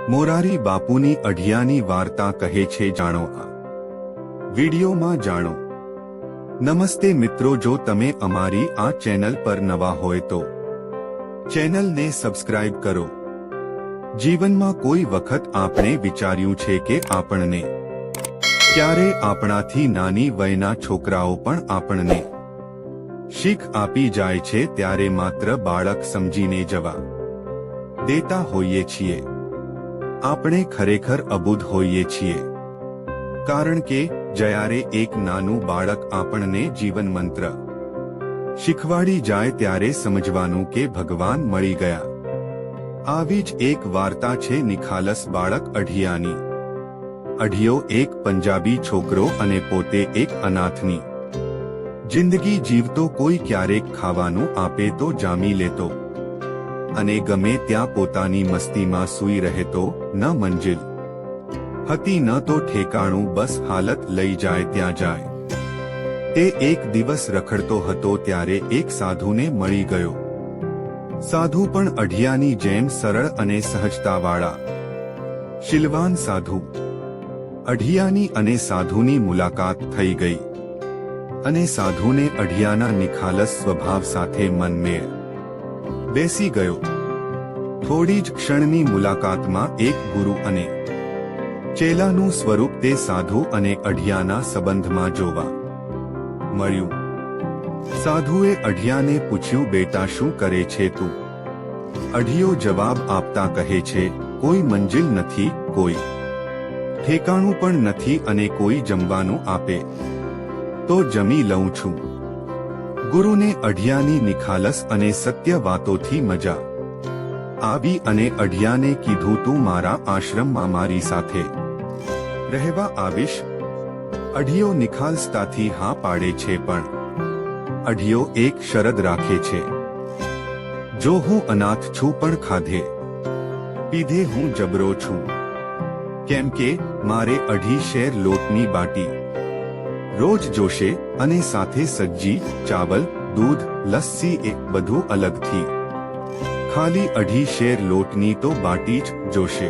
મોરારી બાપુની અઢિયાની વાર્તા કહે છે, જાણો આ વિડીયોમાં જાણો। નમસ્તે મિત્રો, જો તમે અમારી આ ચેનલ પર નવા હોય તો ચેનલને સબસ્ક્રાઇબ કરો। જીવનમાં કોઈ વખત આપણે વિચાર્યું છે કે આપણને ક્યારે આપણાથી નાની વયના છોકરાઓ પણ આપણને શીખ આપી જાય છે, ત્યારે માત્ર બાળક સમજીને જવા દેતા હોઈએ છીએ। આપણે ખરેખર અબુધ હોઈએ છીએ, કારણ કે જ્યારે એક નાનું બાળક આપણને જીવન મંત્ર શીખવાડી જાય ત્યારે સમજવાનું કે ભગવાન મળી ગયા। આવી જ એક વાર્તા છે નિખાલસ બાળક અઢિયાની। અઢિયો એક પંજાબી છોકરો અને પોતે એક અનાથની જિંદગી જીવતો। કોઈ ક્યારેક ખાવાનું આપે તો જામી લેતો અને ગમે ત્યાં પોતાની મસ્તીમાં સૂઈ રહેતો। ન મંજિલ હતી ન તો ઠેકાણું, બસ હાલત લઈ જાય ત્યાં જાય। તે એક દિવસ રખડતો હતો ત્યારે એક સાધુને મળી ગયો। સાધુ પણ અઢિયાની જેમ સરળ અને સહજતાવાળા શીલવાન સાધુ। અઢિયાની અને સાધુની મુલાકાત થઈ ગઈ અને સાધુને અઢિયાના નિખાલસ સ્વભાવ સાથે મનમેળ બેસી ગયો। થોડી જ ક્ષણની મુલાકાતમાં એક ગુરુ અને ચેલાનું સ્વરૂપ તે સાધુ અને અઢિયાના સંબંધમાં જોવા મળ્યું। સાધુએ અઢિયાને પૂછ્યું, બેટા શું કરે છે તું? અઢિયો જવાબ આપતા કહે છે, કોઈ મંજિલ નથી, કોઈ ઠેકાણું પણ નથી, અને કોઈ જમવાનું આપે તો જમી લઉં છું। ગુરુને અઢિયાની નિખાલસ અને સત્ય વાતોથી મજા આવી અને અઢિયાને કીધું, તું મારા આશ્રમમાં મારી સાથે રહેવા આવીશ? અઢિયો નિખાલસતાથી હા પાડે છે, પણ અઢિયો એક શરત રાખે છે, જો હું અનાથ છું પણ ખાધે પીધે હું જબરો છું, કેમ કે મારે 2.5 શેર લોટની બાટી રોજ જોશે અને સાથે સબ્જી, ચાવલ, દૂધ, લસ્સી એ બધું અલગથી। ખાલી 2.5 શેર લોટની તો બાટી જ જોશે,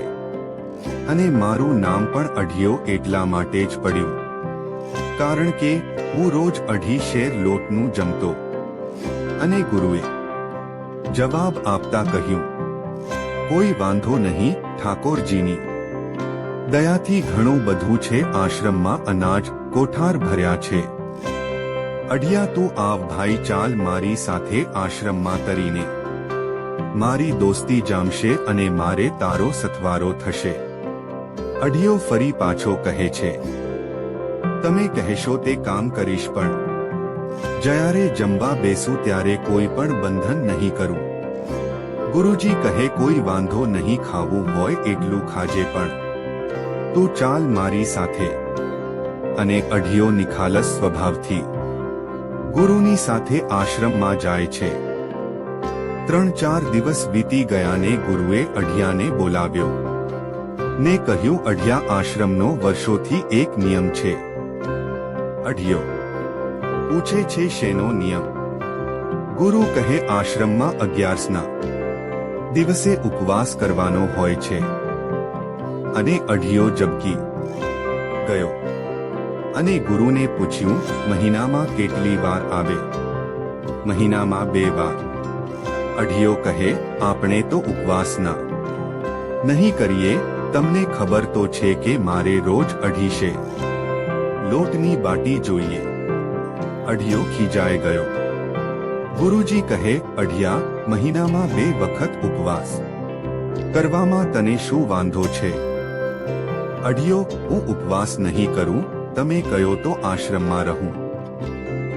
અને મારું નામ પણ અઢિયો એટલા માટે જ પડ્યું કારણ કે હું રોજ 2.5 શેર લોટનું જમતો। અને ગુરુએ જવાબ આપતા કહ્યું, કોઈ વાંધો નહીં, ઠાકોરજીની દયાથી ઘણું બધું છે આશ્રમમાં, અનાજ કોઠાર ભર્યા છે। અઢિયા, તું આવ ભાઈ, ચાલ મારી સાથે આશ્રમમાં તરીને મારી દોસ્તી જામશે અને મારે તારો સથવારો થશે। અઢિયો ફરી પાછો કહે છે, તમે કહેશો તે કામ કરીશ, પણ જ્યારે જમવા બેસું ત્યારે કોઈ પણ બંધન નહીં કરું। ગુરુજી કહે, કોઈ વાંધો નહીં, ખાવું હોય એટલું ખાજે, પણ તું ચાલ મારી સાથે। અને અઢિયો નિખાલસ સ્વભાવથી ગુરુની સાથે આશ્રમમાં જાય છે। 3-4 દિવસ વીતી ગયા ને ગુરુએ અઢિયાને બોલાવ્યો ને કહ્યું, અઢિયા, આશ્રમનો વર્ષોથી એક નિયમ છે। અઢિયો પૂછે છે, શેનો નિયમ? ગુરુ કહે, આશ્રમમાં 11ના દિવસે ઉપવાસ કરવાનો હોય છે। અને અઢિયો જબકી ગયો અને ગુરુને પૂછ્યું, મહિનામાં કેટલી વાર આવે? મહિનામાં 2 વાર। અઢિયો કહે, આપણે તો ઉપવાસના નહીં કરીએ, તમને ખબર તો છે કે મારે રોજ 2.5 શેર લોટની બાટી જોઈએ। અઢિયો ખીજાઈ ગયો। ગુરુજી કહે, અઢિયા, મહિનામાં 2 વખત ઉપવાસ કરવામાં તને શું વાંધો છે? અઢિયો, હું ઉપવાસ નહીં કરું, તમે કહો તો આશ્રમમાં રહું,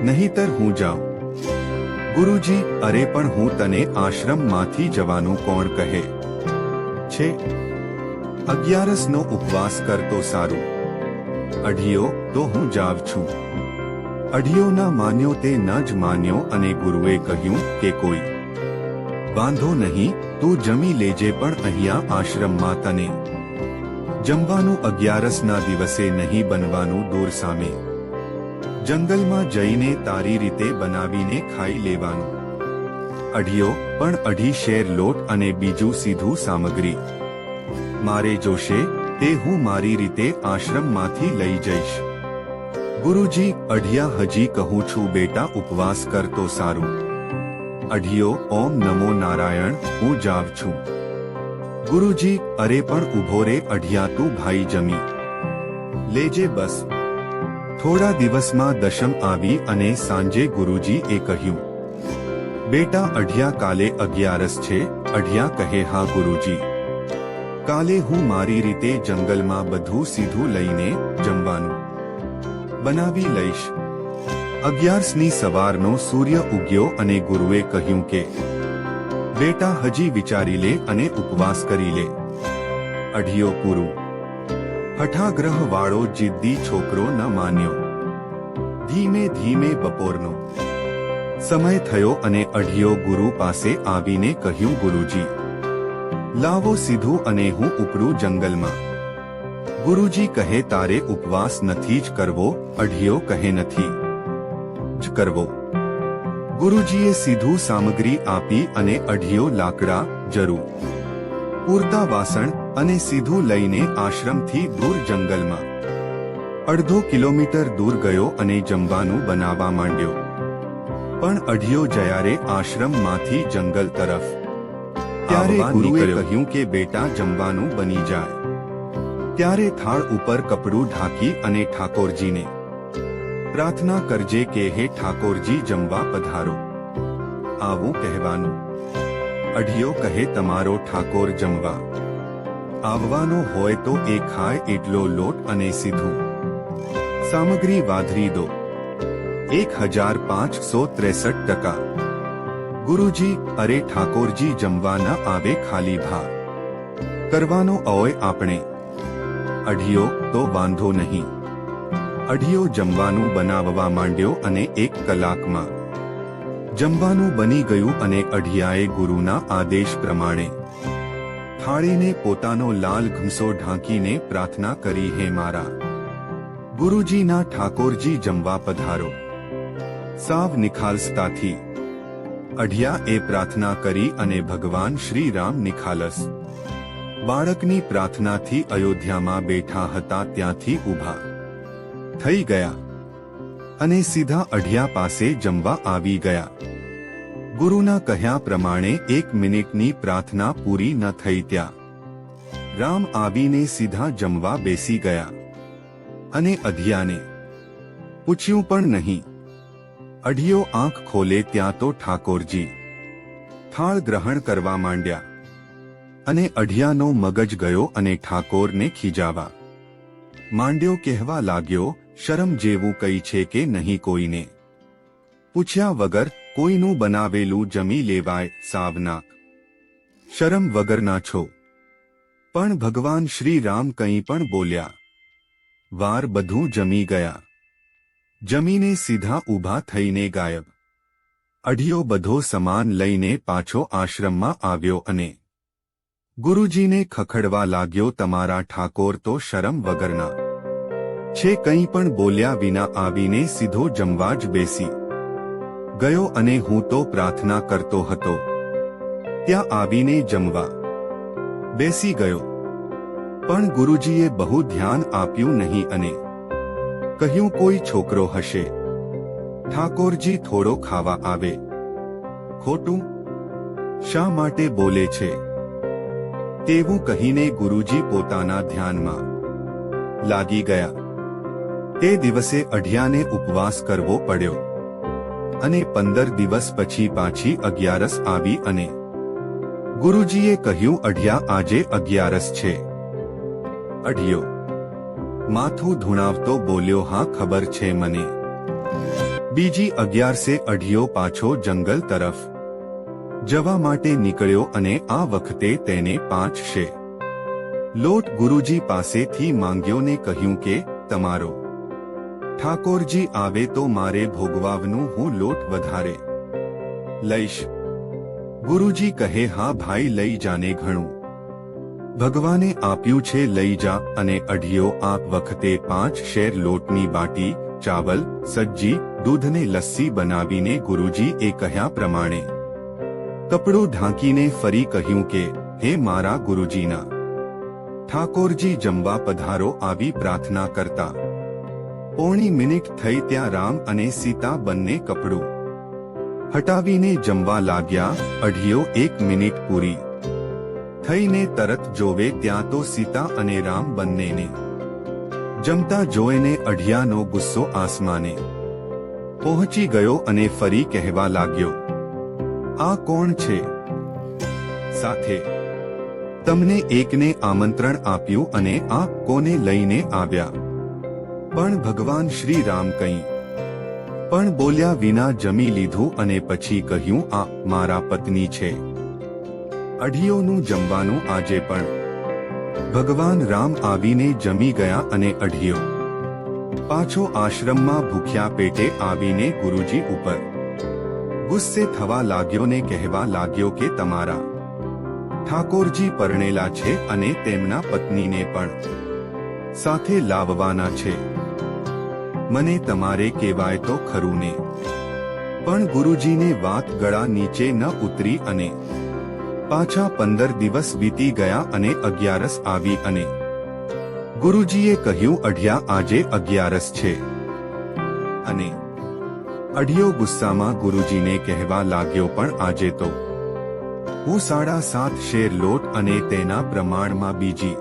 નહીંતર હું જાઉં। ગુરુજી, અરે પણ હું તને આશ્રમમાંથી જવાનું કોણ કહે છે? 11નો ઉપવાસ કર તો સારું। અઢિયો, તો હું જાઉં છું। અઢિયો ના માન્યો તે ન જ માન્યો અને ગુરુએ કહ્યું કે કોઈ વાંધો નહીં, તું જમી લેજે, પણ અહીંયા આશ્રમમાં તને જમવાનું 11ના દિવસે નહીં બનવાનું, દૂર સામે જંગલમાં જઈને તારી રીતે બનાવીને ખાઈ લેવાનું। અઢિયો, પણ 2.5 શેર લોટ અને બીજું સીધું સામગ્રી મારે જોશે તે હું મારી રીતે આશ્રમમાંથી લઈ જઈશ. ગુરુજી, અઢિયા, હજી કહું છું બેટા, ઉપવાસ કર તો સારું. અઢિયો, ઓમ નમો નારાયણ, હું જાવ છું. ગુરુજી, અરે પણ ઉભો રે અઢિયા, તું ભાઈ જમી લેજે બસ. થોડા દિવસમાં દશમ આવી અને સાંજે ગુરુજી એ કહ્યું, બેટા અઢિયા, કાલે 11 છે. અઢિયા કહે, હા ગુરુજી. કાલે હું મારી રીતે જંગલમાં બધું સીધું લઈને જમવાનું બનાવી લઈશ. 11ની સવારનો સૂર્ય ઉગ્યો અને ગુરુએ કહ્યું કે બેટા હજી વિચારી લે અને ઉપવાસ કરી લે. અઢિયો પૂરું. હઠાગ્રહ વાળો જિદ્દી છોકરો ન માન્યો. ધીમે ધીમે બપોરનો સમય થયો અને અઢિયો ગુરુ પાસે આવીને કહ્યું, ગુરુજી લાવો સીધું અને હું ઉપડું જંગલમાં. ગુરુજી કહે, તારે ઉપવાસ નથી જ કરવો. અઢિયો કહે, નથી જ કરવો. ગુરુજીએ સીધું સામગ્રી આપી અને અઢિયો લાકડા, જરૂર પૂરતા વાસણ અને સીધું લઈને આશ્રમથી દૂર જંગલમાં 1/2 કિલોમીટર દૂર ગયો અને જમવાનું બનાવવા માંડ્યો. પણ અઢિયો જ્યારે આશ્રમમાંથી જંગલ તરફ ત્યારે ગુરુએ કહ્યું કે બેટા જમવાનું બની જાય ત્યારે થાળ ઉપર કપડું ઢાંકી અને ઠાકોરજીને પ્રાર્થના કરજે કે હે ઠાકોરજી જમવા પધારો. આવું કહેવાનું. અઢિયો કહે, તમારો ઠાકોર જમવા આવવાનો હોય તો એ ખાય એટલો લોટ અને સીધું સામગ્રી વાધરી દો. 1563 ટકા. ગુરુજી, અરે ઠાકોરજી જમવા ન આવે, ખાલી ભા કરવાનો હોય આપણે. અઢિયો, તો વાંધો નહીં. અઢિયો જમવાનું બનાવવા માંડ્યો અને 1 કલાકમાં જમવાનું બની ગયું અને અઢિયાએ ગુરુના આદેશ પ્રમાણે થાળીને પોતાનો લાલ ઘૂંસો ઢાંકીને પ્રાર્થના કરી, હે મારા ગુરુજીના ઠાકોરજી જમવા પધારો. સાવ નિખાલસતાથી અઢિયા એ પ્રાર્થના કરી અને ભગવાન શ્રી રામ નિખાલસ બાળકની પ્રાર્થનાથી અયોધ્યામાં બેઠા હતા ત્યાંથી ઊભા થઈ ગયા અને સીધા અઢિયા પાસે જમવા આવી ગયા. ગુરુના કહ્યા પ્રમાણે 1 મિનિટની પ્રાર્થના પૂરી ન થઈ ત્યાં રામ આવીને સીધા જમવા બેસી ગયા અને અઢિયાને પૂછ્યું પણ નહીં. અઢિયો આંખ ખોલે ત્યાં તો ઠાકોરજી થાળ ગ્રહણ કરવા માંડ્યા અને અઢિયાનો મગજ ગયો અને ઠાકોરને ખીજાવા માંડ્યો. કહેવા લાગ્યો, શરમ જેવું કઈ છે કે નહીં કોઈને પૂછ્યા વગર કોઈનું બનાવેલું જમી લેવાય? સાવનાક શરમ વગરના છો. પણ ભગવાન શ્રી રામ કંઈ પણ બોલ્યા. વાર બધું જમી ગયા. જમીને સીધા ઊભા થઈને ગાયબ. અઢિયો બધો સામાન લઈને પાછો આશ્રમમાં આવ્યો અને ગુરુજીને ખખડવા લાગ્યો, તમારા ઠાકોર તો શરમ વગરના છે, કંઈ પણ બોલ્યા વિના આવીને સીધો જમવા જ બેસી ગયો અને હું તો પ્રાર્થના કરતો હતો ત્યાં આવીને જમવા બેસી ગયો. પણ ગુરુજીએ બહુ ધ્યાન આપ્યું નહીં અને કહ્યું, કોઈ છોકરો હશે, ઠાકોરજી થોડો ખાવા આવે. ખોટું શા માટે બોલે છે? તેવું કહીને ગુરુજી પોતાના ધ્યાનમાં લાગી ગયા. તે દિવસે અઢિયાને ઉપવાસ કરવો પડ્યો અને 15 દિવસ પછી પાછી 11 આવી અને ગુરુજીએ કહ્યું, અઢિયા આજે 11 છે. અઢિયો માથું ધૂણાવતો બોલ્યો, હા ખબર છે મને. બીજી 11 અઢિયો પાછો જંગલ તરફ જવા માટે નીકળ્યો અને આ વખતે તેને 5 શેર લોટ ગુરુજી પાસેથી માંગ્યો ને કહ્યું કે તમારો ઠાકોરજી આવે તો મારે ભોગવાવનું હું લોટ વધારે લઈશ. ગુરુજી કહે, હા ભાઈ લઈ જાને, ઘણું ભગવાને આપ્યું છે, લઈ જા. અને અઢિયો આ વખતે 5 શેર લોટની બાટી, ચાવલ, સબ્જી, દૂધને લસ્સી બનાવીને ગુરુજી એ કહ્યા પ્રમાણે કપડું ઢાંકીને ફરી કહ્યું કે હે મારા ગુરુજીના ઠાકોરજી જમવા પધારો આવી પ્રાર્થના કરતા પોણી મિનિટ થઈ ત્યાં રામ અને સીતા બંને કપડું હટાવીને જમવા લાગ્યા. અઢીઓ 1 મિનિટ પૂરી થઈને તરત જોવે ત્યાં તો સીતા અને રામ બંનેને જમતા જોઈને અઢિયાનો ગુસ્સો આસમાને પહોંચી ગયો અને ફરી કહેવા લાગ્યો, આ કોણ છે? સાથે તમને એકને આમંત્રણ આપ્યું અને આ કોને લઈને આવ્યા? પણ ભગવાન શ્રી રામ કંઈ પણ બોલ્યા વિના જમી લીધું અને પછી કહ્યું, આ મારા પત્ની છે. અઢીઓનું જમવાનું આજે પણ ભગવાન રામ આવીને જમી ગયા અને અઢીઓ પાછો આશ્રમમાં ભૂખ્યા પેટે આવીને ગુરુજી ઉપર ગુસ્સે થવા લાગ્યો ને કહેવા લાગ્યો કે તમારા ઠાકોરજી પરણેલા છે અને તેમના પત્નીને પણ સાથે લાવવાના છે. મને તમારે કહેવાય તો ખરું ને. પણ ગુરુજીને વાત ગળા નીચે ન ઉતરી અને પાછા 15 દિવસ વીતી ગયા અને 11સ આવી અને ગુરુજીએ કહ્યું, અઢિયા આજે 11સ છે. અને અઢિયો ગુસ્સામાં ગુરુજીને કહેવા લાગ્યો, પણ આજે તો હું 7.5 શેર લોટ અને તેના પ્રમાણમાં બીજી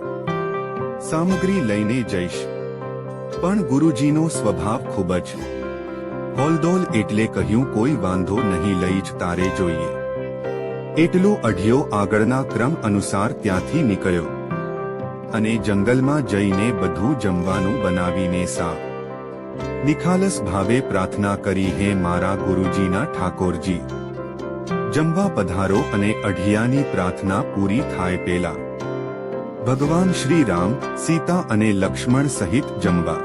સામગ્રી લઈને જઈશ. પણ ગુરુજીનો સ્વભાવ ખૂબ જ હોલદોલ એટલે કહ્યું, કોઈ વાંધો નહીં, લઈ જ તારે જોઈએ. એટલું અઢિયો આગળના ક્રમ અનુસાર ત્યાંથી નીકળ્યો અને જંગલમાં જઈને બધું જમવાનું બનાવીને નિખાલસ ભાવે પ્રાર્થના કરી, હે મારા ગુરુજીના ઠાકોરજી, જમવા પધારો. અને અઢિયાની પ્રાર્થના પૂરી થાય પેલા ભગવાન શ્રી રામ, સીતા અને લક્ષ્મણ સહિત જમવા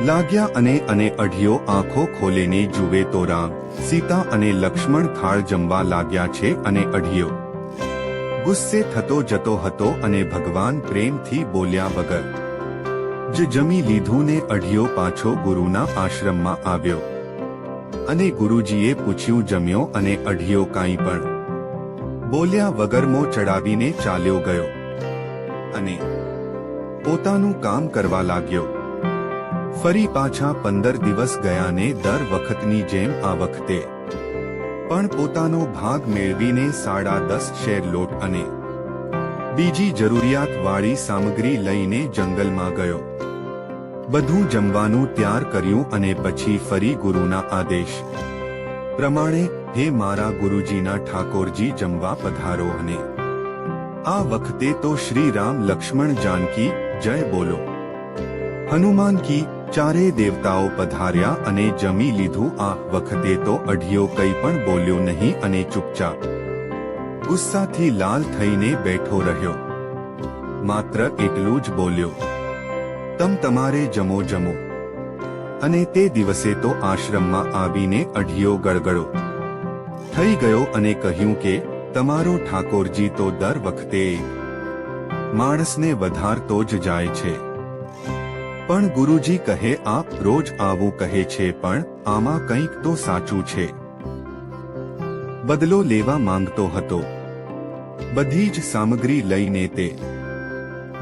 લાગ્યા. અને અઢિયો આંખો ખોલીને જુએ તો રામ, સીતા અને લક્ષ્મણ થાળ જમવા લાગ્યા છે અને અઢિયો ગુસ્સે થતો જતો હતો અને ભગવાન પ્રેમથી બોલ્યા વગર જ જમી લીધું ને અઢિયો પાછો ગુરુના આશ્રમમાં આવ્યો. અને ગુરુજીએ પૂછ્યું, જમ્યો? અને અઢિયો કાંઈ પણ બોલ્યા વગર મોં ચડાવીને ચાલ્યો ગયો અને પોતાનું કામ કરવા લાગ્યો. ફરી પાછા 15 દિવસ ગયા ને દર વખતની જેમ આ વખતે પણ પોતાનો ભાગ મેળવીને 10.5 શેર લોટ અને બીજી જરૂરિયાતવાળી સામગ્રી લઈને જંગલમાં ગયો. બધું જમવાનું તૈયાર કર્યું અને પછી ફરી ગુરુના આદેશ પ્રમાણે, હે મારા ગુરુજીના ઠાકોરજી, જમવા પધારો. અને આ વખતે તો શ્રી રામ, લક્ષ્મણ, જાનકી જય બોલો, હનુમાન કી ચારે દેવતાઓ પધાર્યા અને જમી લીધું. આ વખતે તો અઢિયો કંઈ પણ બોલ્યો નહીં અને ચૂપચાપ ગુસ્સાથી લાલ થઈને બેઠો રહ્યો. માત્ર એટલું જ બોલ્યો, તમારે જમો. અને તે દિવસે તો આશ્રમમાં આવીને અઢિયો ગળગળો થઈ ગયો અને કહ્યું કે તમારો ઠાકોરજી તો દર વખતે માણસને વધારતો જ જાય છે. પણ ગુરુજી કહે, આપ રોજ આવું કહે છે, પણ આમાં કંઈક તો સાચું છે. બદલો લેવા માંગતો હતો. બધી જ સામગ્રી લઈને તે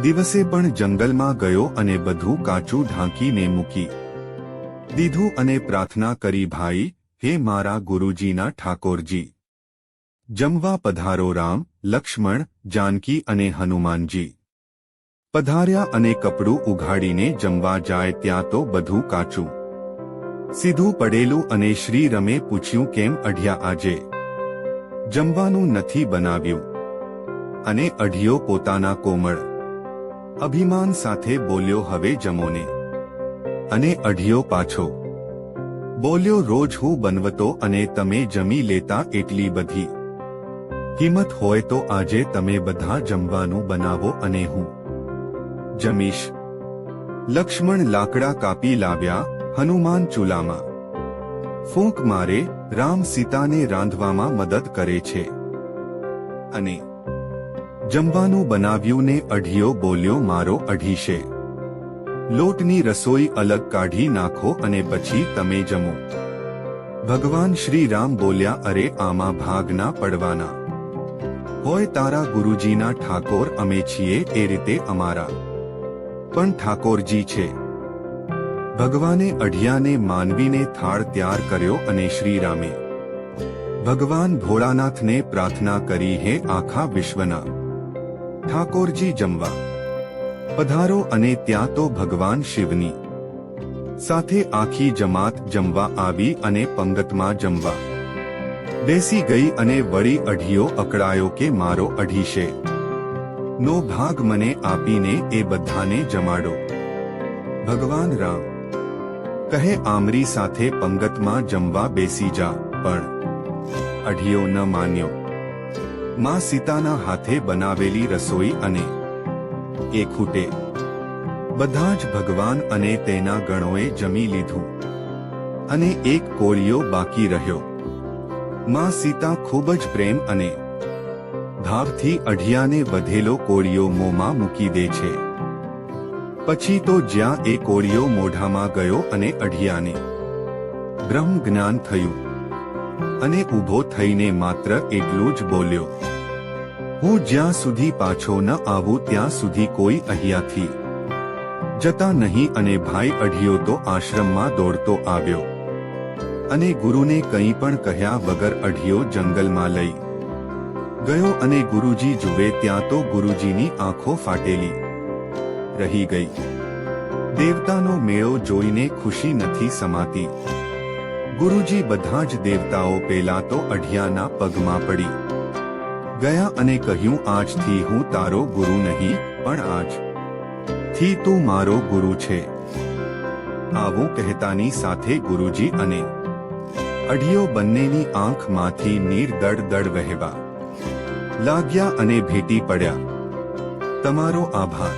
દિવસે પણ જંગલમાં ગયો અને બધું કાચું ઢાંકીને મૂકી દીધું અને પ્રાર્થના કરી, ભાઈ, હે મારા ગુરુજીના ઠાકોરજી, જમવા પધારો. રામ, લક્ષ્મણ, જાનકી અને હનુમાનજી પધાર્યા અને કપડું ઉઘાડીને જમવા જાય ત્યાં તો બધું કાચું સીધું પડેલું. અને શ્રી રમે પૂછ્યું, કેમ અઢિયા આજે જમવાનું નથી બનાવ્યું? અને અઢિયો પોતાના કોમળ અભિમાન સાથે બોલ્યો, હવે જમોને. અને અઢિયો પાછો બોલ્યો, રોજ હું બનવતો અને તમે જમી લેતા, એટલી બધી હિંમત હોય તો આજે તમે બધા જમવાનું બનાવો અને હું જમીશ. લક્ષ્મણ લાકડા કાપી લાવ્યા, હનુમાન ચૂલામાં ફૂંક મારે, રામ સીતાને રાંધવામાં મદદ કરે છે. અને જમવાનું બનાવ્યું ને અઢિયો બોલ્યો, મારો અઢીશે લોટની રસોઈ અલગ કાઢી નાખો અને પછી તમે જમો. ભગવાન શ્રી રામ બોલ્યા, અરે આમાં ભાગ ના પડવાના. હોય તારા ગુરુજીના ઠાકોર અમે છીએ એ રીતે અમારા પણ ઠાકોરજી છે. ભગવાને અઢિયાને માનવીને થાળ તૈયાર કર્યો અને શ્રીરામે ભગવાન ભોળાનાથને પ્રાર્થના કરી, હે આખા વિશ્વના ઠાકોરજી જમવા પધારો. અને ત્યાં તો ભગવાન શિવની સાથે આખી જમાત જમવા આવી અને પંગતમાં જમવા બેસી ગઈ. અને વળી અઢિયો અકળાયો કે મારો અઢીશે નો ભાગ મને આપીને એ બધાને જમાડો. ભગવાન રામ કહે, આમરી સાથે પંગતમાં જમવા બેસી જા. પણ અઢિયો ન માન્યો. માં સીતાના હાથે બનાવેલી રસોઈ અને એ ખૂટે બધા જ ભગવાન અને તેના ગણોએ જમી લીધું અને એક કોળિયો બાકી રહ્યો. માં સીતા ખૂબ જ પ્રેમ અને ભાવથી અઢિયાને વધેલો કોળિયો મોંમાં મૂકી દે છે. પછી તો જ્યાં એ કોળિયો મોઢામાં ગયો અને અઢિયાને બ્રહ્મ જ્ઞાન થયું અને ઊભો થઈને માત્ર એટલું જ બોલ્યો, હું જ્યાં સુધી પાછો ન આવું ત્યાં સુધી કોઈ અહીંયાથી જતા નહીં. અને ભાઈ અઢિયો તો આશ્રમમાં દોડતો આવ્યો અને ગુરુને કંઈ પણ કહ્યા વગર અઢિયો જંગલમાં લઈ ગયો. અને ગુરુજી જુએ ત્યાં તો ગુરુજીની આંખો ફાટેલી રહી ગઈ. દેવતાનો મેળો જોઈને ખુશી નથી સમાતી. ગુરુજી બધા જ દેવતાઓ પેલા તો અઢિયાના પગમાં પડી ગયા અને કહ્યું, આજથી હું તારો ગુરુ નહીં, પણ આજથી તું મારો ગુરુ છે. આવું કહેતાની સાથે ગુરુજી અને અઢિયો બંનેની આંખમાંથી નીર દડ દડ વહેવા લાગ્યા અને ભેટી પડ્યા. તમારો આભાર.